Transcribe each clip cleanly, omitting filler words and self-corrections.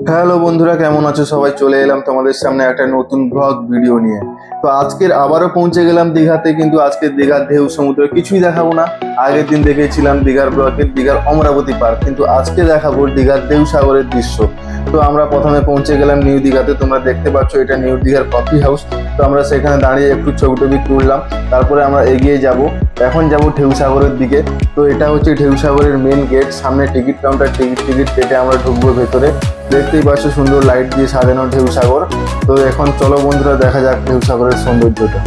Hello বন্ধুরা, কেমন আছো সবাই? চলে এলাম তোমাদের সামনে একটা নতুন ব্লগ ভিডিও নিয়ে। তো আজকের আবারও পৌঁছে গেলাম দীঘাতে, কিন্তু আজকে দীঘার ঢেউ সমুদ্র কিছুই দেখাবো না। আগের দিন দেখেছিলাম দীঘার ব্লকে দীঘার অমরাবতী পার্ক, কিন্তু আজকে দেখাবো দীঘার ঢেউ সাগরের দৃশ্য। তো আমরা প্রথমে পৌঁছে গেলাম নিউ দীঘাতে। তোমরা দেখতে পাচ্ছ এটা নিউ দীঘার কফি হাউস। তো আমরা সেখানে দাঁড়িয়ে একটু ছবি টবি তুললাম, তারপরে আমরা এগিয়ে যাব। এখন যাব ঢেউ সাগরের দিকে। তো এটা হচ্ছে ঢেউ সাগরের মেন গেট, সামনে টিকিট কাউন্টার, টিকিট কেটে আমরা ঢুকবো ভেতরে। দেখতেই পাচ্ছ সুন্দর লাইট দিয়ে সাজানো ঢেউ সাগর। তো এখন চলো বন্ধুরা, দেখা যাক ঢেউ সাগরের সৌন্দর্যটা।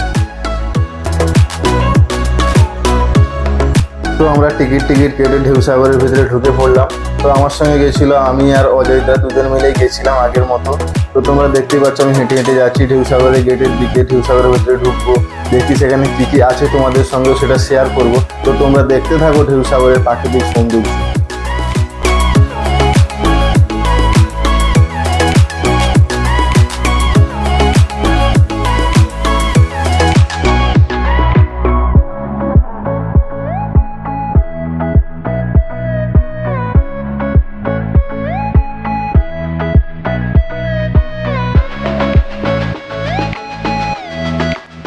তো আমরা টিকিট কেটে ঢেউ সাগরের ভিতরে ঢুকে পড়লাম। তো আমার সঙ্গে গেছিল আমি আর অজয়দা, দুজন মিলেই গেছিলাম আগের মতো। তো তোমরা দেখতেই পাচ্ছ আমি হেঁটে হেঁটে যাচ্ছি ঢেউ সাগরের গেটের দিকে। ঢেউ সাগরের ভিতরে ঢুকবো, দেখি সেখানে কি কি আছে, তোমাদের সঙ্গে সেটা শেয়ার করব। তো তোমরা দেখতে থাকো ঢেউ সাগরের প্রাকৃতিক সৌন্দর্য।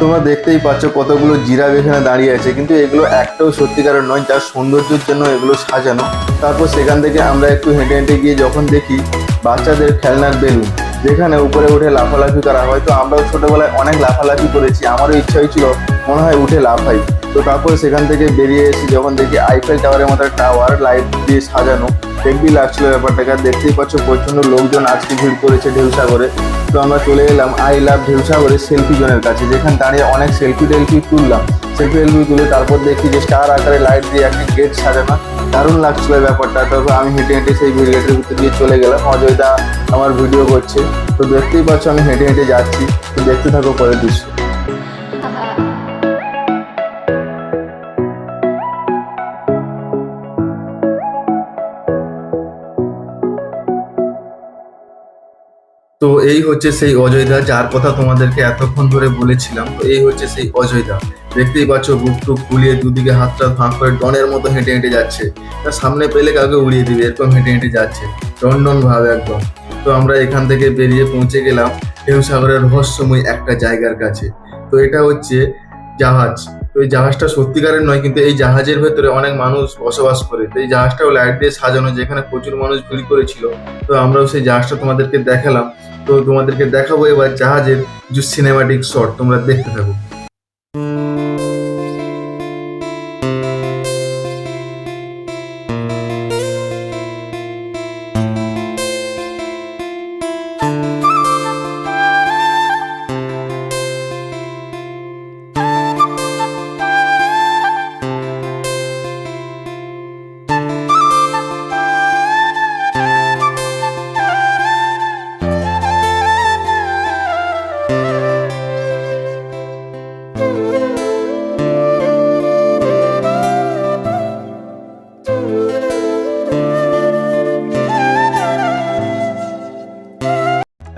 তোমরা দেখতেই পাচ্ছ কতগুলো জিরাফ এখানে দাঁড়িয়ে আছে, কিন্তু এগুলো একটাও সত্যিকারের নয়, যার সৌন্দর্যের জন্য এগুলো সাজানো। তারপর সেখান থেকে আমরা একটু হেঁটে হেঁটে গিয়ে যখন দেখি বাচ্চাদের খেলনার বেলুন, যেখানে উপরে উঠে লাফালাফি করা হয়। তো আমরাও ছোটবেলায় অনেক লাফালাফি করেছি, আমারও ইচ্ছা হয়েছিল মনে হয় উঠে লাফাই। তো তারপরে সেখান থেকে বেরিয়ে এসে যখন দেখি আইফেল টাওয়ারের মতো টাওয়ার লাইট দিয়ে সাজানো, হেব্বি লাগছিল ব্যাপারটাকে। আর দেখতেই পাচ্ছ প্রচন্ড লোকজন আজকে ভিড় করেছে ঢেউ সাগরে। তো আমরা চলে এলাম আই লাভ ঢেউ সাগরের সেলফি জোনের কাছে, যেখানে দাঁড়িয়ে অনেক সেলফি টেলফি তুললাম। সেলফি টেলফি তুলে তারপর দেখি যে স্টার আকারে লাইট দিয়ে একটা গেট সাজানো, দারুণ লাগছিল ব্যাপারটা। তারপর আমি হেঁটে হেঁটে সেই গেটের ভিতর দিয়ে চলে গেলাম, অজয়দা আমার ভিডিও করছে। তো দেখতেই পাচ্ছ আমি হেঁটে হেঁটে যাচ্ছি। তো দেখতে থাকো পরের দৃশ্য। তো এই হচ্ছে সেই অজয়দা, যার কথা তোমাদেরকে এতক্ষণ ধরে বলেছিলাম। তো এই হচ্ছে সেই অজয়দা। দেখতেই পাচ্ছ বুক টুক ফুলিয়ে দুদিকে হাতটা ফাঁক করে ডনের মতো হেঁটে হেঁটে যাচ্ছে। তার সামনে পেলে কাউকে উড়িয়ে দিবে এরকম হেঁটে হেঁটে যাচ্ছে, টন ভাবে একদম। তো আমরা এখান থেকে বেরিয়ে পৌঁছে গেলাম ঢেউ সাগরের রহস্যময় একটা জায়গার কাছে। তো এটা হচ্ছে জাহাজ। তো এই জাহাজটা সত্যিকারের নয়, কিন্তু এই জাহাজের ভেতরে অনেক মানুষ বসবাস করে। তো এই জাহাজটাও লাইট দিয়ে সাজানো, যেখানে প্রচুর মানুষ ভিড় করেছিল। তো আমরাও সেই জাহাজটা তোমাদেরকে দেখালাম। তো তোমাদেরকে দেখাবো এবার জাহাজের কিছু সিনেমাটিক শট, তোমরা দেখতে থাকো।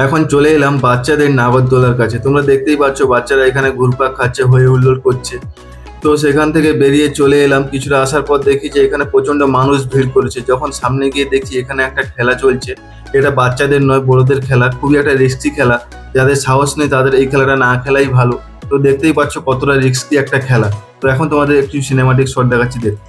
এখন চলে এলাম বাচ্চাদের নাগরদোলার কাছে। তোমরা দেখতেই পাচ্ছ বাচ্চারা এখানে ঘুরপাক খাচ্ছে, হই হুল্লোড় করছে। তো সেখান থেকে বেরিয়ে চলে এলাম, কিছুটা আসার পর দেখি যে এখানে প্রচন্ড মানুষ ভিড় করেছে। যখন সামনে গিয়ে দেখি এখানে একটা খেলা চলছে। এটা বাচ্চাদের নয়, বড়দের খেলা, খুবই একটা রিস্কি খেলা। যাদের সাহস নেই তাদের এই খেলাটা না খেলাই ভালো। তো দেখতেই পাচ্ছ কতটা রিস্কি একটা খেলা। তো এখন তোমাদের একটু সিনেমাটিক শট দেখাচ্ছি, দেখতে।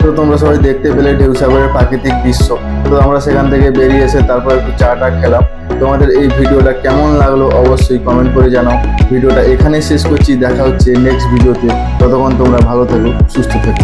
তো তোমরা সবাই দেখতে পেলে ঢেউসাগরের প্রাকৃতিক দৃশ্য। তো আমরা সেখান থেকে বেরিয়ে এসে তারপর একটু চাটা খেলাম। তোমাদের এই ভিডিওটা কেমন লাগলো অবশ্যই কমেন্ট করে জানাও। ভিডিওটা এখানেই শেষ করছি, দেখা হচ্ছে নেক্সট ভিডিওতে। ততক্ষণ তোমরা ভালো থেকো, সুস্থ থেকো।